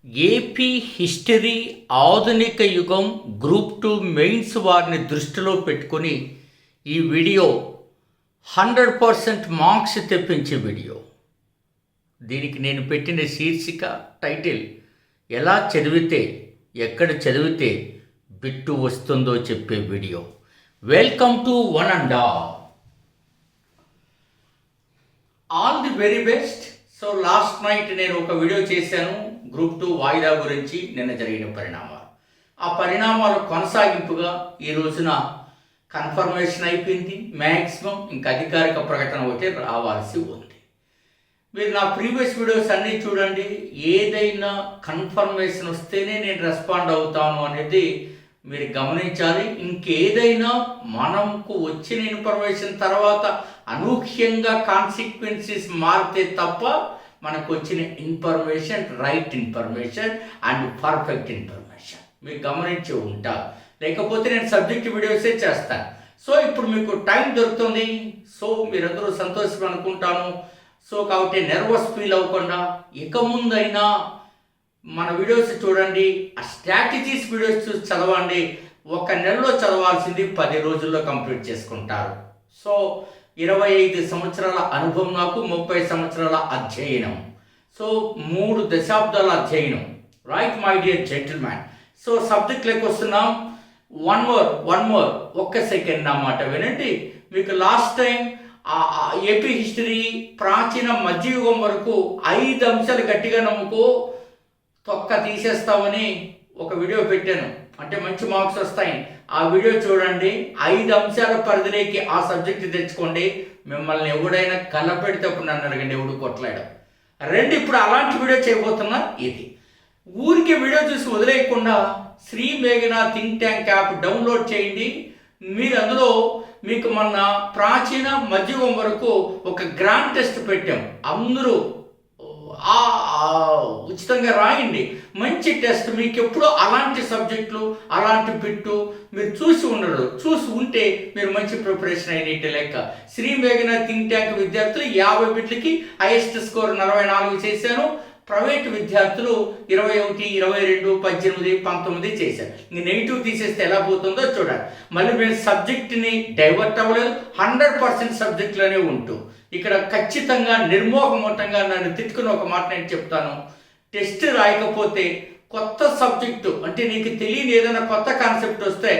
AP history ఆధునిక యుగం group 2 mains వారిని దృష్టిలో పెట్టుకొని ఈ వీడియో 100% మార్క్స్ తెప్పించే వీడియో. దీనికి నేను పెట్టిన శీర్షిక టైటిల్ ఎలా చదివితే ఎక్కడ చదివితే బిట్టు వస్తుందో చెప్పే video. Welcome to one and all the very best. So last night నేను ఒక వీడియో చేశాను గ్రూప్ 2 వాయిదా గురించి, నిన్న జరిగిన పరిణామాలు. ఆ పరిణామాలు కొనసాగింపుగా ఈ రోజున కన్ఫర్మేషన్ అయిపోయింది. మ్యాక్సిమం ఇంకా అధికారిక ప్రకటన ఒకటి రావాల్సి ఉంది. మీరు నా ప్రీవియస్ వీడియోస్ అన్నీ చూడండి. ఏదైనా కన్ఫర్మేషన్ వస్తేనే నేను రెస్పాండ్ అవుతాను అనేది మీరు గమనించాలి. ఇంకేదైనా మనకు వచ్చిన ఇన్ఫర్మేషన్ తర్వాత అనూహ్యంగా కాన్సిక్వెన్సెస్ మారితే తప్ప మనకు వచ్చిన information right information and perfect information మీరు గమనించి ఉంటారు. లేకపోతే నేను సబ్జెక్ట్ వీడియోసే చేస్తాను. సో ఇప్పుడు మీకు టైం దొరుకుతుంది. సో మీరందరూ సంతోషం అనుకుంటాను. సో కాబట్టి నర్వస్ ఫీల్ అవ్వకుండా ఇక ముందైనా మన వీడియోస్ చూడండి. ఆ స్ట్రాటజీస్ వీడియోస్ చూసి చదవండి. ఒక నెలలో చదవాల్సింది 10 రోజుల్లో కంప్లీట్ చేసుకుంటారు. సో 25 సంవత్సరాల అనుభవం నాకు, 30 సంవత్సరాల అధ్యయనం. సో 3 దశాబ్దాల అధ్యయనం. Right my dear gentleman. So సబ్జెక్ట్లోకి వస్తున్నాం. వన్ మోర్ ఒక్క సెకండ్ నా మాట వినండి. మీకు లాస్ట్ టైం ఏపీ హిస్టరీ ప్రాచీన మధ్యయుగం వరకు 5 అంశాలు గట్టిగా నమ్ముకో తొక్క తీసేస్తామని ఒక వీడియో పెట్టాను. అంటే మంచి మార్క్స్ వస్తాయి. ఆ వీడియో చూడండి. 5 అంశాల పరిధిలోకి ఆ సబ్జెక్ట్ తెచ్చుకోండి. మిమ్మల్ని ఎవడైనా కలపెడితేప్పుడు నన్ను అడగండి, ఎవడు కొట్లాడు. ఇప్పుడు అలాంటి వీడియో చేయబోతున్నా. ఇది ఊరికి వీడియో చూసి వదిలేయకుండా శ్రీ మేఘన థింక్ ట్యాంక్ యాప్ డౌన్లోడ్ చేయండి. మీరు అందులో మీకు మొన్న ప్రాచీన మధ్యయుగం వరకు ఒక గ్రాండ్ టెస్ట్ పెట్టాం. అందరూ ఉచితంగా రాయండి. మంచి టెస్ట్. మీకు ఎప్పుడో అలాంటి సబ్జెక్టులు అలాంటి బిట్టు మీరు చూసి ఉండరు. చూసి ఉంటే మీరు మంచి ప్రిపరేషన్ అయినట్టే లెక్క. శ్రీ మేఘన థింక్ ట్యాంక్ విద్యార్థులు 50 బిట్లకి హైయెస్ట్ స్కోర్ 44 చేశాను. ప్రైవేట్ విద్యార్థులు 21, 22, 18, 19 చేశారు. ఇంక నెగిటివ్ తీసేస్తే ఎలా పోతుందో చూడాలి. మళ్ళీ మేము సబ్జెక్ట్ని డైవర్ట్ అవ్వలేదు. 100% సబ్జెక్టులోనే ఉంటూ ఇక్కడ ఖచ్చితంగా నిర్మోహమూటంగా నన్ను తిట్టుకుని ఒక మాట నేను చెప్తాను. టెస్ట్ రాయకపోతే కొత్త సబ్జెక్టు అంటే నీకు తెలియని ఏదైనా కొత్త కాన్సెప్ట్ వస్తే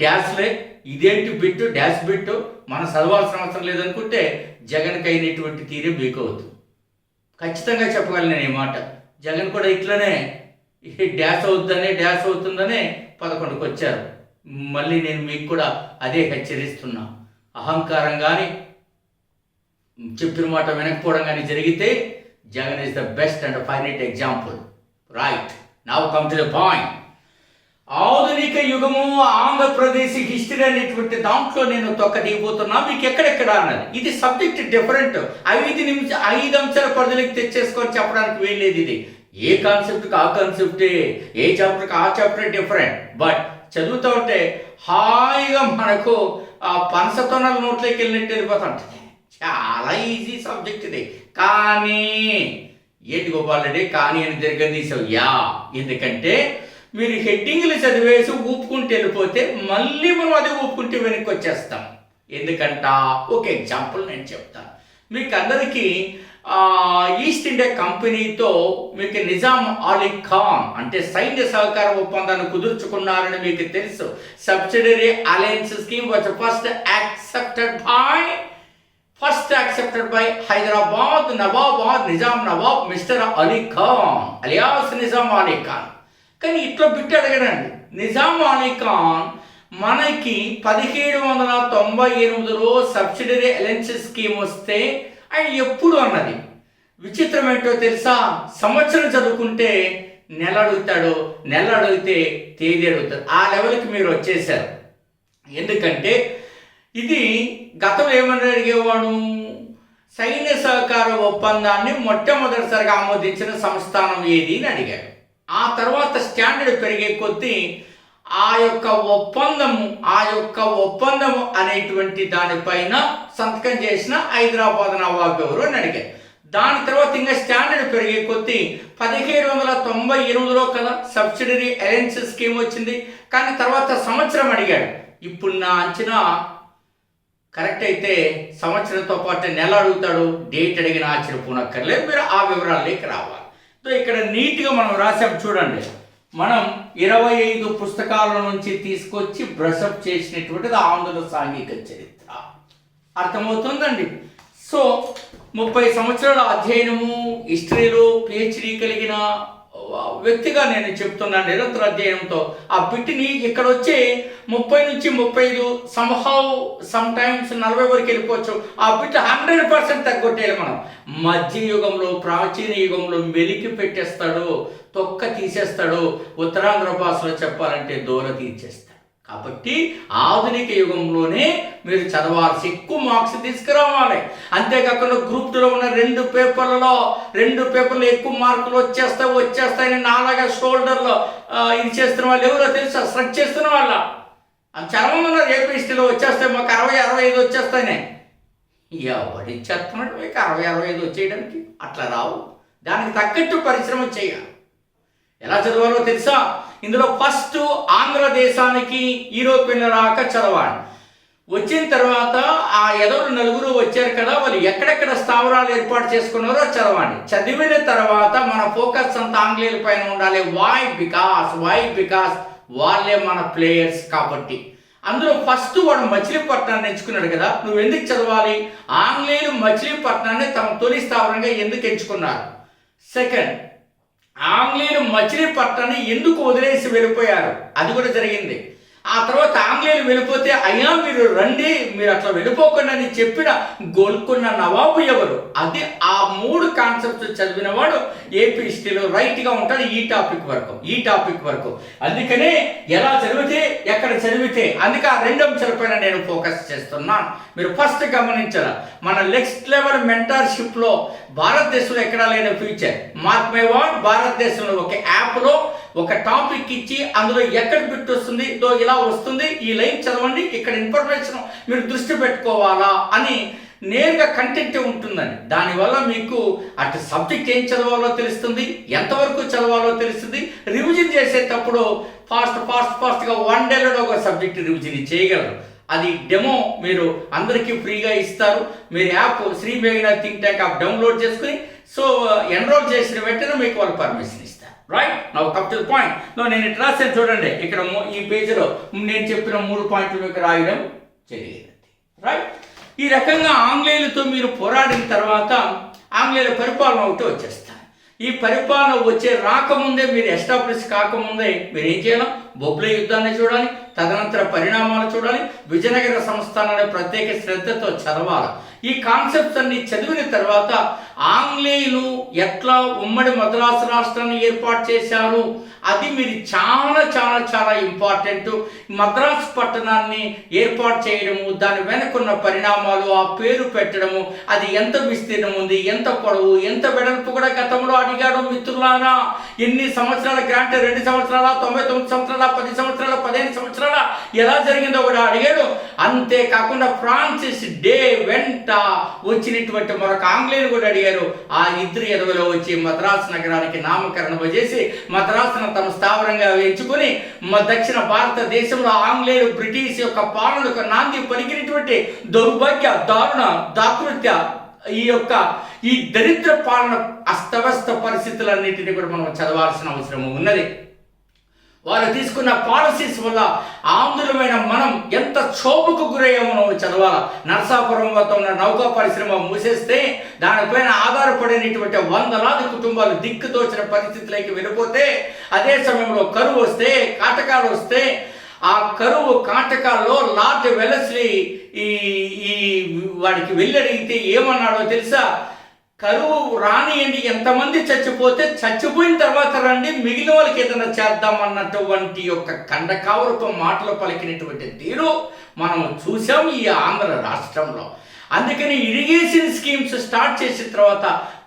డ్యాష్లే ఇదేంటి బిట్టు డ్యాష్ బిట్టు మనం చదవాల్సిన అవసరం లేదనుకుంటే జగన్కి అయినటువంటి తీరే మీకు అవుతుంది. ఖచ్చితంగా చెప్పగలను నేను ఈ మాట. జగన్ కూడా ఇట్లనే డ్యాష్ అవుతుందనే 11కి వచ్చారు. మళ్ళీ నేను మీకు కూడా అదే హెచ్చరిస్తున్నా. అహంకారం కానీ చెప్పిన మాట వినకపోవడం కానీ జరిగితే Jagan is the best and finite example. Right now come to the point. ఆధునిక యుగము ఆంధ్రప్రదేశ్ హిస్టరీ అనేటువంటి దాంట్లో నేను తొక్క దిగిపోతున్నా. మీకు ఎక్కడెక్కడ అన్నది ఇది సబ్జెక్ట్ డిఫరెంట్. 5 అంశాల పరిధిలోకి తెచ్చేసుకొని చెప్పడానికి వీల్లేదు. ఇది ఏ కాన్సెప్ట్కి ఆ కాన్సెప్టే, ఏ చాప్టర్కి ఆ చాప్టర్ డిఫరెంట్. బట్ చదువుతూ ఉంటే హాయిగా మనకు పనసతోనాల నోట్లోకి వెళ్ళినట్టు వెళ్ళిపోతుంటుంది. చాలా ఈజీ సబ్జెక్ట్ ఇది. కానీ ఏంటి గోపాల్ రెడ్డి కానీ అని తిరగదీసావు? ఎందుకంటే మీరు హెడ్డింగ్లు చదివేసి ఊపుకుంటూ వెళ్ళిపోతే మళ్ళీ మనం అదే ఊపుకుంటూ వెనక్కి వచ్చేస్తాం. ఎందుకంట ఒక ఎగ్జాంపుల్ నేను చెప్తాను మీకు అందరికీ. ఈస్ట్ ఇండియా కంపెనీతో మీకు నిజాం అలీ ఖాన్ అంటే సైన్య సహకార ఒప్పందాన్ని కుదుర్చుకున్నారని మీకు తెలుసు. Subsidiary alliance scheme was first accepted by Hyderabad Nawab Nizam Nawab mister Ali Khan alias Nizam Ali Khan. కానీ ఇట్లా బిట్టు అడగడండి. నిజాం అలీ ఖాన్ మనకి 1798లో సబ్సిడరీ అలయన్స్ స్కీమ్ వస్తే ఆయన ఎప్పుడు అన్నది విచిత్రం ఏంటో తెలుసా? సంవత్సరం చదువుకుంటే నెల అడుగుతాడు, నెల అడిగితే తేదీ అడుగుతాడు. ఆ లెవెల్కి మీరు వచ్చేసారు. ఎందుకంటే ఇది గతంలో ఏమని అడిగేవాడు? సైన్య సహకార ఒప్పందాన్ని మొట్టమొదటిసారిగా ఆమోదించిన సంస్థానం ఏది అని అడిగాడు. ఆ తర్వాత స్టాండర్డ్ పెరిగే కొద్దీ ఆ యొక్క ఒప్పందము అనేటువంటి దానిపైన సంతకం చేసిన హైదరాబాద్ నవాబ్ ఎవరు అని అడిగారు. దాని తర్వాత ఇంకా స్టాండర్డ్ పెరిగే కొద్దీ 1798లో కదా సబ్సిడరీ అలయన్స్ స్కీమ్ వచ్చింది. కానీ తర్వాత సంవత్సరం అడిగాడు. ఇప్పుడు నా అంచనా కరెక్ట్ అయితే సంవత్సరంతో పాటు నెల అడుగుతాడు, డేట్ అడిగిన ఆశ్చర్యపోనక్కర్లేదు. మీరు ఆ వివరాల్లోకి రావాలి. సో ఇక్కడ నీట్గా మనం రాసాం చూడండి. మనం 25 పుస్తకాల నుంచి తీసుకొచ్చి బ్రషప్ చేసినటువంటిది ఆంధ్ర సాంఘిక చరిత్ర. అర్థమవుతుందండి. సో 30 సంవత్సరాల అధ్యయనము, హిస్టరీలో PhD కలిగిన వ్యక్తిగా నేను చెప్తున్నాను. నిరంతర అధ్యయనంతో ఆ బిట్ని ఇక్కడ వచ్చి 30 నుంచి 35 సమ్ టైమ్స్ 40 వరకు వెళ్ళిపోవచ్చు. ఆ బిట్ 100% తగ్గొట్టేయాలి మనం. మధ్యయుగంలో, ప్రాచీన యుగంలో మెలికి పెట్టేస్తాడు, తొక్క తీసేస్తాడు. ఉత్తరాంధ్ర భాషలో చెప్పాలంటే దూర తీర్చేస్తాడు. కాబట్టి ఆధునిక యుగంలోనే మీరు చదవాల్సి, ఎక్కువ మార్క్స్ తీసుకురావాలి. అంతేకాకుండా గ్రూప్ 2లో ఉన్న 2 పేపర్లు ఎక్కువ మార్కులు వచ్చేస్తాయని నాలాగా షోల్డర్లో ఇది చేస్తున్న వాళ్ళు ఎవరో తెలుసా? స్ట్రక్ చేస్తున్న వాళ్ళ చాలా మంది ఉన్నారు. ఏపీ హిస్టరీలో వచ్చేస్తాయి, మాకు 60-65 వచ్చేస్తాయనే. ఎవడు ఇచ్చేస్తున్నాడు మీకు 60-65 వచ్చేయడానికి? అట్లా రావు. దానికి తగ్గట్టు పరిశ్రమ చేయాలి. ఎలా చదవాలో తెలుసా? ఇందులో ఫస్ట్ ఆంధ్రదేశానికి యూరోపియన్ల రాక చదవాలి. వచ్చిన తర్వాత ఆ ఎదరు 4 వచ్చారు కదా, వాళ్ళు ఎక్కడెక్కడ స్థావరాలు ఏర్పాటు చేసుకున్నారో చదవండి. చదివిన తర్వాత మన ఫోకస్ అంతా ఆంగ్లేయుల పైన ఉండాలి. వై బికాస్ వాళ్ళే మన ప్లేయర్స్ కాబట్టి. అందులో ఫస్ట్ వాడు మచిలీపట్నాన్ని ఎంచుకున్నాడు కదా, నువ్వు ఎందుకు చదవాలి? ఆంగ్లేయులు మచిలీపట్నాన్ని తమ తొలి స్థావరంగా ఎందుకు ఎంచుకున్నారు? సెకండ్, ఆంగ్లేయులు మచిలీపట్నాన్ని ఎందుకు వదిలేసి వెళ్ళిపోయారు? అది కూడా జరిగింది. ఆ తర్వాత ఆంగ్లేయులు వెళ్ళిపోతే అయ్యా మీరు రండి, మీరు అట్లా వెళ్ళిపోకుండా అని చెప్పిన గోల్కొండ నవాబు ఎవరు? అది ఆ 3 కాన్సెప్ట్స్ చదివిన వాడు ఏపీ హిస్టరీలో రైట్గా ఉంటాడు. ఈ టాపిక్ వరకు అందుకనే ఎలా చదివితే, ఎక్కడ చదివితే, అందుకే ఆ 2 అంశాలపైన నేను ఫోకస్ చేస్తున్నాను. మీరు ఫస్ట్ గమనించాలి, మన నెక్స్ట్ లెవెల్ మెంటర్షిప్లో భారతదేశంలో ఎక్కడా లేని ఫ్యూచర్. మార్క్ మై వర్డ్, భారతదేశంలో ఒక యాప్లో ఒక టాపిక్ ఇచ్చి అందులో ఎక్కడ బిట్ వస్తుంది, ఇలా వస్తుంది, ఈ లైన్ చదవండి, ఇక్కడ ఇన్ఫర్మేషన్ మీరు దృష్టి పెట్టుకోవాలా అని నేరుగా కంటెంట్ ఉంటుందండి. దానివల్ల మీకు అటు సబ్జెక్ట్ ఏం చదవాలో తెలుస్తుంది, ఎంతవరకు చదవాలో తెలుస్తుంది. రివిజన్ చేసేటప్పుడు ఫాస్ట్గా 1 డేలో ఒక సబ్జెక్ట్ రివిజన్ చేయగలరు. అది డెమో మీరు అందరికీ ఫ్రీగా ఇస్తారు. మీరు యాప్ శ్రీ మేఘనా థింక్ ట్యాంక్ యాప్ డౌన్లోడ్ చేసుకుని ఎన్రోల్ చేసిన వెంటనే మీకు వాళ్ళు పర్మిషన్ ఇస్తారు. Right, now come to the point. నేను ఇట్లా రాసాను చూడండి. ఇక్కడ ఈ పేజీలో నేను చెప్పిన 3 పాయింట్లు మీకు రాయడం జరిగింది. రైట్, ఈ రకంగా ఆంగ్లేయులతో మీరు పోరాడిన తర్వాత ఆంగ్లేయుల పరిపాలన ఒకటి వచ్చేస్తారు. ఈ పరిపాలన రాకముందే, మీరు ఎస్టాబ్లిష్ కాకముందే మీరు ఏం చేయాలి? బొబ్లే యుద్ధాన్ని చూడాలి, తదనంతర పరిణామాలు చూడాలి, విజయనగర సంస్థానాన్ని ప్రత్యేక శ్రద్ధతో చదవాలి. ఈ కాన్సెప్ట్స్ అన్ని చదివిన తర్వాత ఆంగ్లేయులు ఎట్లా ఉమ్మడి మద్రాసు రాష్ట్రాన్ని ఏర్పాటు చేశారు అది మీరు చాలా చాలా చాలా ఇంపార్టెంట్. మద్రాసు పట్టణాన్ని ఏర్పాటు చేయడము, దాని వెనుకున్న పరిణామాలు, ఆ పేరు పెట్టడము, అది ఎంత విస్తీర్ణం ఉంది, ఎంత పొడవు, ఎంత వెడల్పు కూడా గతంలో అడిగాడు మిత్రులారా. ఎన్ని సంవత్సరాల గ్రాంట్? 2 సంవత్సరాల, 99 సంవత్సరాల, 10 సంవత్సరాల, 15 సంవత్సరాల, ఎలా జరిగిందో కూడా అడిగాడు. అంతేకాకుండా ఫ్రాన్సిస్ డే వెంట వచ్చినటువంటి మరొక ఆంగ్లేయులు కూడా అడిగారు. ఆ ఇద్దరు ఎదవలో వచ్చి మద్రాసు నగరానికి నామకరణం చేసి మద్రాసును తమ స్థావరంగా ఎంచుకుని దక్షిణ భారతదేశంలో ఆంగ్లేయులు బ్రిటిష్ యొక్క పాలనకు నాంది పలికినటువంటి దౌర్భాగ్య, దారుణ, దాకృత్య, ఈ దరిద్ర పాలన అస్తవ్యస్త పరిస్థితులన్నింటినీ కూడా మనం చదవాల్సిన అవసరం ఉన్నది. వారు తీసుకున్న పాలసీస్ వల్ల ఆంధ్రులమైన మనం ఎంత క్షోభకు గురయ్యామో చదవాలి. నరసాపురం వద్ద ఉన్న నౌకా పరిశ్రమ మూసేస్తే దానిపైన ఆధారపడినటువంటి 100లాది కుటుంబాలు దిక్కుతోచిన పరిస్థితులకి వెళ్ళిపోతే, అదే సమయంలో కరువు వస్తే, కాటకాలు వస్తే, ఆ కరువు కాటకాల్లో లార్డ్ వెలస్లీ వాడికి వెళ్ళి అడిగితే ఏమన్నాడో తెలుసా? కరువు రానియండి, ఎంతమంది చచ్చిపోతే చచ్చిపోయిన తర్వాత రండి, మిగిలిన వాళ్ళకి ఏదైనా చేద్దాం అన్నటువంటి కండకావరపు మాటలు పలికినటువంటి తీరు మనం చూసాం ఈ ఆంధ్ర రాష్ట్రంలో. అందుకని ఇరిగేషన్ స్కీమ్స్ స్టార్ట్ చేసిన తర్వాత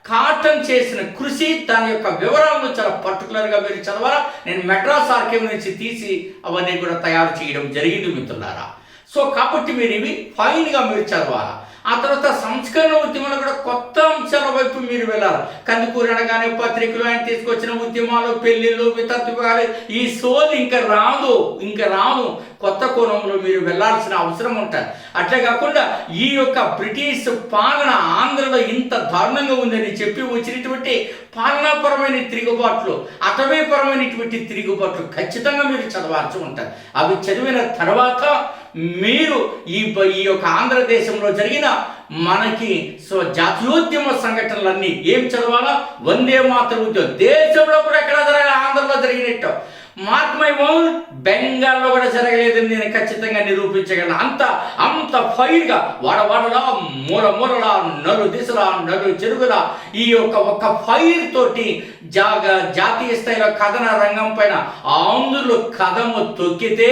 కాటన్ చేసిన కృషి, దాని యొక్క వివరాలను చాలా పర్టికులర్గా మీరు చదవాలా. నేను మెడ్రాస్ ఆర్కైవ్ నుంచి తీసి అవన్నీ కూడా తయారు చేయడం జరిగింది మిత్రులారా. సో కాబట్టి మీరు ఇవి ఫైన్గా మీరు చదవాలా. ఆ తర్వాత సంస్కరణ ఉద్యమంలో కూడా కొత్త అంశాల వైపు మీరు వెళ్ళాలి. కందుకూరి అనగానే పత్రికలు ఆయన తీసుకొచ్చిన ఉద్యమాలు, పెళ్లిళ్ళు, వితంతువులు, ఈ సోల్ ఇంకా రాదు. కొత్త కోణంలో మీరు వెళ్ళాల్సిన అవసరం ఉంటుంది. అట్లే కాకుండా ఈ యొక్క బ్రిటిష్ పాలన ఆంధ్రలో ఇంత దారుణంగా ఉందని చెప్పి వచ్చినటువంటి పాలనాపరమైన తిరుగుబాట్లు, అటవీపరమైనటువంటి తిరుగుబాట్లు ఖచ్చితంగా మీరు చదవాల్సి ఉంటుంది. అవి చదివిన తర్వాత మీరు ఈ యొక్క ఆంధ్రదేశంలో జరిగిన మనకి జాతీయోద్యమ సంఘటనలన్నీ ఏం చదవాలా? వందే మాతరం ఉద్యమం దేశంలో కూడా ఎక్కడ జరగాలి, ఆంధ్రలో జరిగినట్టు. మార్క్ మై ఓన్, బెంగాల్లో కూడా జరగలేదని నేను ఖచ్చితంగా నిరూపించగలను. అంత ఫైర్గా వాడవాడలా, మూలలా, నలు దిశలా, నలు చెరుగులా ఈ ఒక్క ఫైర్ తోటి జాతీయ స్థాయిలో కథన రంగం పైన ఆంధ్రులు కథము తొక్కితే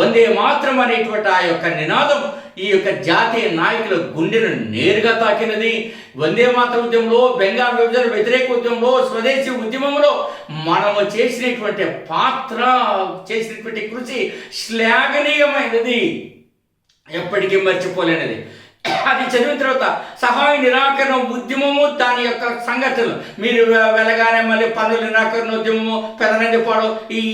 వందే మాత్రం అనేటువంటి ఆ యొక్క నినాదం ఈ యొక్క జాతీయ నాయకుల గుండెను నేరుగా తాకినది. వందే మాతరం ఉద్యమంలో, బెంగాల్ విభజన వ్యతిరేక ఉద్యమంలో, స్వదేశీ ఉద్యమంలో మనము చేసినటువంటి పాత్ర, చేసినటువంటి కృషి శ్లాఘనీయమైనది, ఎప్పటికీ మర్చిపోలేనిది. అది చదివిన తర్వాత సహాయ నిరాకరణ ఉద్యమము, దాని యొక్క సంఘటనలు మీరు వెళ్ళగానే మళ్ళీ పన్నుల నిరాకరణ ఉద్యమము, పెదనందిపాడు, ఈ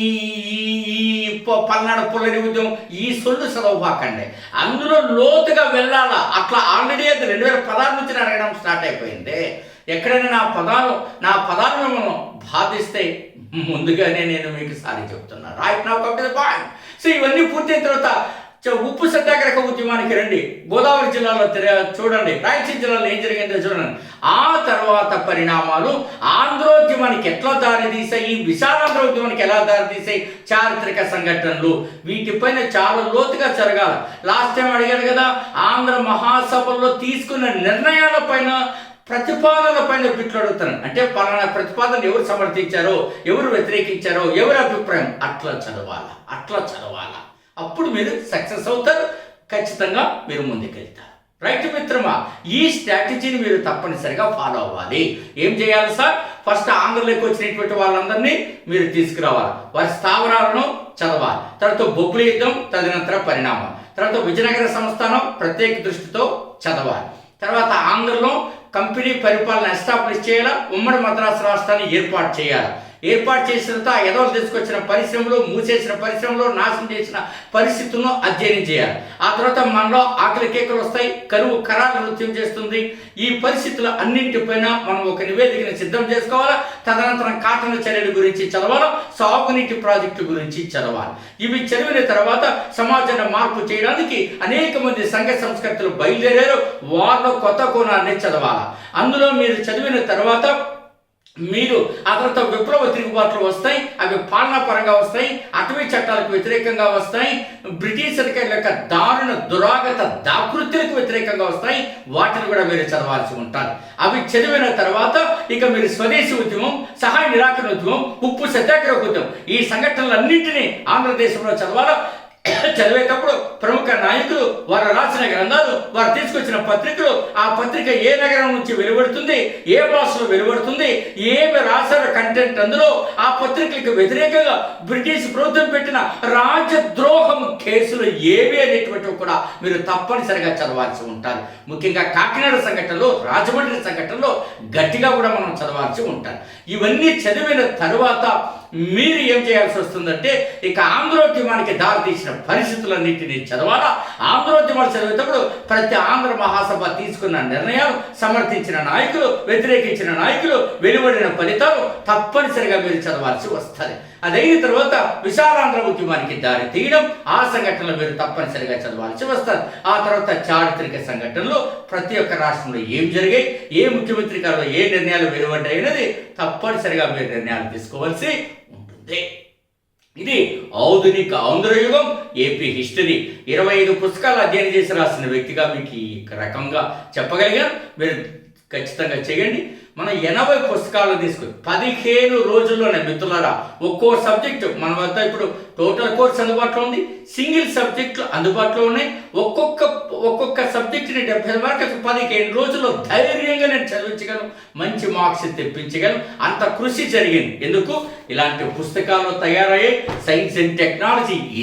పల్నాడు పుల్లరి ఉద్యమం, ఈ సొల్లు చదవబాకండి. అందులో లోతుగా వెళ్ళాలా. అట్లా ఆల్రెడీ అది 2016 నుంచి అడగడం స్టార్ట్ అయిపోయింది. ఎక్కడైనా నా పదాలు మిమ్మల్ని బాధిస్తే ముందుగానే నేను మీకు సారీ చెప్తున్నాను. Right now come to the point. So ఇవన్నీ పూర్తయిన తర్వాత ఉప్పు సత్యాగ్రహ ఉద్యమానికి రండి. గోదావరి జిల్లాలో చూడండి, రాయలసీమ జిల్లాలో ఏం జరిగిందో చూడండి. ఆ తర్వాత పరిణామాలు ఆంధ్రోద్యమానికి ఎట్లా దారితీసాయి, విశాలాంధ్ర ఉద్యమానికి ఎలా దారితీసాయి, చారిత్రక సంఘటనలు, వీటిపైన చాలా లోతుగా జరగాలి. లాస్ట్ టైం అడిగారు కదా, ఆంధ్ర మహాసభల్లో తీసుకున్న నిర్ణయాల పైన, ప్రతిపాదనల పైన బిట్లు అడుగుతాను. అంటే పలానా ప్రతిపాదన ఎవరు సమర్థించారో, ఎవరు వ్యతిరేకించారో, ఎవరి అభిప్రాయం, అట్లా చదవాలా. అప్పుడు మీరు సక్సెస్ అవుతారు, ఖచ్చితంగా మీరు ముందుకెళ్తారు. రైట్ మిత్రమా, ఈ స్ట్రాటజీని మీరు తప్పనిసరిగా ఫాలో అవ్వాలి. ఏం చేయాలి సార్? ఫస్ట్ ఆంధ్రలోకి వచ్చినటువంటి వాళ్ళందరినీ మీరు తీసుకురావాలి, వారి స్థావరాలను చదవాలి, తర్వాత బొబ్బులి యుద్ధం, తదనంతర పరిణామం, తర్వాత విజయనగర సంస్థానం ప్రత్యేక దృష్టితో చదవాలి, తర్వాత ఆంధ్రలో కంపెనీ పరిపాలన ఎస్టాబ్లిష్ చేయాలా, ఉమ్మడి మద్రాసు రాష్ట్రాన్ని ఏర్పాటు చేయాలి. ఏర్పాటు చేసిన తర్వాత ఎదవలు తీసుకొచ్చిన పరిశ్రమలు, మూసేసిన పరిశ్రమలు, నాశనం చేసిన పరిస్థితులను అధ్యయనం చేయాలి. ఆ తర్వాత మనలో ఆకలి కేకలు వస్తాయి, కరువు కరాలు నృత్యం చేస్తుంది. ఈ పరిస్థితులు అన్నింటిపైన మనం ఒక నివేదికను సిద్ధం చేసుకోవాలా. తదనంతరం కాటన్ చర్యల గురించి చదవాలి, సాగునీటి ప్రాజెక్టు గురించి చదవాలి. ఇవి చదివిన తర్వాత సమాజాన్ని మార్పు చేయడానికి అనేక మంది సంఘ సంస్కృతులు బయలుదేరారు. వారిలో కొత్త కోణాన్ని చదవాలి. అందులో మీరు చదివిన తర్వాత మీరు ఆ తర్వాత విప్లవ తిరుగుబాట్లు వస్తాయి. అవి పాలనా పరంగా వస్తాయి, అటవీ చట్టాలకు వ్యతిరేకంగా వస్తాయి, బ్రిటిష్ అధికారుల యొక్క దారుణ దురాగత దాకృత్యులకు వ్యతిరేకంగా వస్తాయి. వాటిని కూడా మీరు చదవాల్సి ఉంటారు. అవి చదివిన తర్వాత ఇక మీరు స్వదేశీ ఉద్యమం, సహాయ నిరాకరణ ఉద్యమం, ఉప్పు సత్యాగ్రహ ఉద్యమం, ఈ సంఘటనలన్నింటినీ ఆంధ్రదేశంలో చదవాలా. చదివేటప్పుడు ప్రముఖ నాయకులు, వారు రాసిన గ్రంథాలు, వారు తీసుకొచ్చిన పత్రికలు, ఆ పత్రిక ఏ నగరం నుంచి వెలువడుతుంది, ఏ భాషలో వెలువడుతుంది, ఏమి రాసిన కంటెంట్, అందులో ఆ పత్రికలకు వ్యతిరేకంగా బ్రిటిష్ ప్రభుత్వం పెట్టిన రాజద్రోహం కేసులు ఏవి అనేటువంటివి కూడా మీరు తప్పనిసరిగా చదవాల్సి ఉంటారు. ముఖ్యంగా కాకినాడ సంఘటనలో, రాజమండ్రి సంఘటనలో గట్టిగా కూడా మనం చదవాల్సి ఉంటారు. ఇవన్నీ చదివిన తరువాత మీరు ఏం చేయాల్సి వస్తుందంటే, ఇక ఆంధ్రోద్యమానికి దారితీసిన పరిస్థితులన్నింటినీ చదవాలా. ఆంధ్రోద్యమాలు చదివేటప్పుడు ప్రతి ఆంధ్ర మహాసభ తీసుకున్న నిర్ణయాలు, సమర్థించిన నాయకులు, వ్యతిరేకించిన నాయకులు, వెలువడిన ఫలితాలు తప్పనిసరిగా మీరు చదవాల్సి వస్తుంది. అదైన తర్వాత విశాలాంధ్ర ఉద్యమానికి దారి తీయడం, ఆ సంఘటనలు మీరు తప్పనిసరిగా చదవాల్సి వస్తారు. ఆ తర్వాత చారిత్రక సంఘటనలు, ప్రతి ఒక్క రాష్ట్రంలో ఏం జరిగాయి, ఏ ముఖ్యమంత్రి కాలంలో ఏ నిర్ణయాలు వెలువడ్డాయి అనేది తప్పనిసరిగా మీరు నిర్ణయాలు తీసుకోవాల్సి ఉంటుంది. ఇది ఆధునిక ఆంధ్రయుగం ఏపీ హిస్టరీ. 25 పుస్తకాలు అధ్యయనం చేసి రాసిన వ్యక్తిగా మీకు ఈ రకంగా చెప్పగలిగాను. మీరు ఖచ్చితంగా చేయండి. మనం 80 పుస్తకాలు తీసుకుని 15 రోజుల్లోనే మిత్రులారా ఒక్కో సబ్జెక్టు మన వద్ద ఇప్పుడు టోటల్ కోర్స్ అందుబాటులో ఉంది, సింగిల్ సబ్జెక్టులు అందుబాటులో ఉన్నాయి. ఒక్కొక్క సబ్జెక్టుని 70 మార్కులు 15 రోజుల్లో ధైర్యంగా నేను చదివించగలను, మంచి మార్క్స్ తెప్పించగలను. అంత కృషి జరిగింది. ఎందుకు? ఇలాంటి పుస్తకాలు తయారయ్యే సైన్స్ అండ్ టెక్నాలజీ ఈ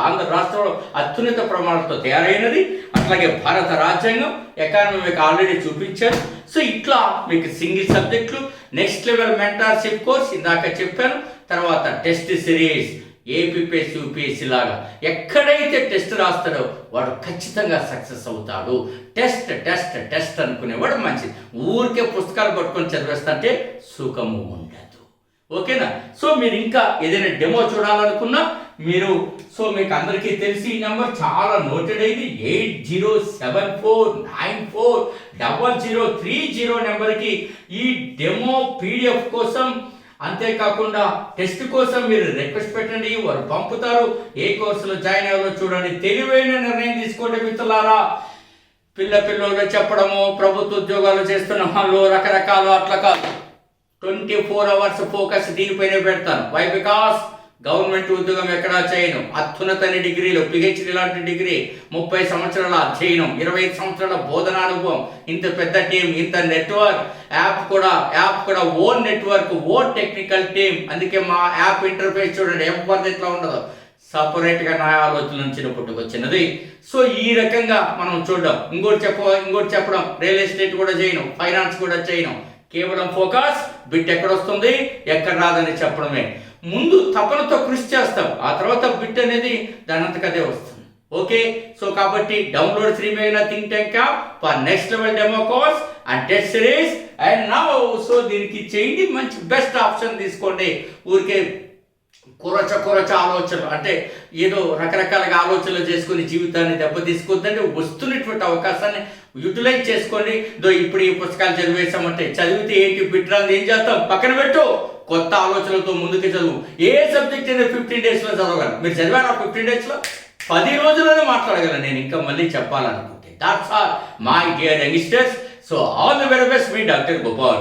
ఆంధ్ర రాష్ట్రంలో అత్యున్నత ప్రమాణాలతో తయారైనది. అట్లాగే భారత రాజ్యాంగం, ఎకానమీ మీకు ఆల్రెడీ చూపించారు. సో ఇట్లా మీకు సింగిల్ సబ్జెక్టులు, నెక్స్ట్ లెవెల్ మెంటార్షిప్ కోర్స్ ఇందాక చెప్పాను. తర్వాత టెస్ట్ సిరీస్ ఏపీపీఎస్సీ యూపీఎస్సీ లాగా ఎక్కడైతే టెస్ట్ రాస్తాడో వాడు ఖచ్చితంగా సక్సెస్ అవుతాడు. టెస్ట్ అనుకునేవాడు మంచిది. ఊరికే పుస్తకాలు పట్టుకొని చదివేస్తుంటే సుఖము ఉండదు. ఓకేనా? సో మీరు ఇంకా ఏదైనా డెమో చూడాలనుకున్నా మీకు అందరికీ తెలిసి ఈ నెంబర్ చాలా నోటెడ్ అయింది. 8074940030 నెంబర్కి ఈ డెమో పీడిఎఫ్ కోసం, అంతేకాకుండా టెస్ట్ కోసం మీరు రిక్వెస్ట్ పెట్టండి, వారు పంపుతారు. ఏ కోర్సులో జాయిన్ అవ్వాలో చూడండి. తెలివైన నిర్ణయం తీసుకోండి మిత్రులారా. పిల్లలు చెప్పడము, ప్రభుత్వ ఉద్యోగాలు చేస్తున్న వాళ్ళు రకరకాలు అట్లా కాదు. 24 hours ఫోకస్ దీనిపైనే పెడతాను. వై? బికాస్ గవర్నమెంట్ ఉద్యోగం ఎక్కడా చేయను. అత్యున్నత డిగ్రీలు, పిహెచ్డి లాంటి డిగ్రీ, 30 సంవత్సరాల అధ్యయనం, 25 సంవత్సరాల బోధనా అనుభవం, ఇంత పెద్ద టీం, ఇంత నెట్వర్క్, యాప్ కూడా own network, own technical team. అందుకే మా యాప్ ఇంటర్ఫేస్ చూడండి, ఎవరిది ఎట్లా ఉండదు, సపరేట్గా నా ఆలోచన నుంచి పుట్టుకొచ్చినది. సో ఈ రకంగా మనం చూడడం. ఇంకోటి చెప్పడం, రియల్ ఎస్టేట్ కూడా చేయను, ఫైనాన్స్ కూడా చేయను. కేవలం ఫోకస్. బిట్ ఎక్కడొస్తుంది, ఎక్కడ రాదని చెప్పడమే. ముందు తపనతో కృషి చేస్తాం, ఆ తర్వాత బిట్ అనేది దానంతకదే వస్తుంది. ఓకే? సో కాబట్టి డౌన్లోడ్ శ్రీ మేఘనా think tank app for next level demo course and test series and now. So దీనికి చేయండి, మంచి బెస్ట్ ఆప్షన్ తీసుకోండి. ఊరికే కురచ ఆలోచనలు అంటే ఏదో రకరకాలుగా ఆలోచనలు చేసుకుని జీవితాన్ని దెబ్బతీసుకోవద్దంటే వస్తున్నటువంటి అవకాశాన్ని యూటిలైజ్ చేసుకోండి. ఇప్పుడు ఈ పుస్తకాలు చదివేసామంటే చదివితే ఏంటి బిట్రాంది ఏం చేస్తాం, పక్కన పెట్టు. కొత్త ఆలోచనలతో ముందుకు చదువు. ఏ సబ్జెక్ట్ అయినా 15 daysలో చదవగలను. మీరు చదివారా 15 daysలో? 10 రోజుల్లోనే మాట్లాడగలను నేను ఇంకా మళ్ళీ చెప్పాలనుకుంటే. That's all my dear youngsters. So all the very best. Me doctor Gopal.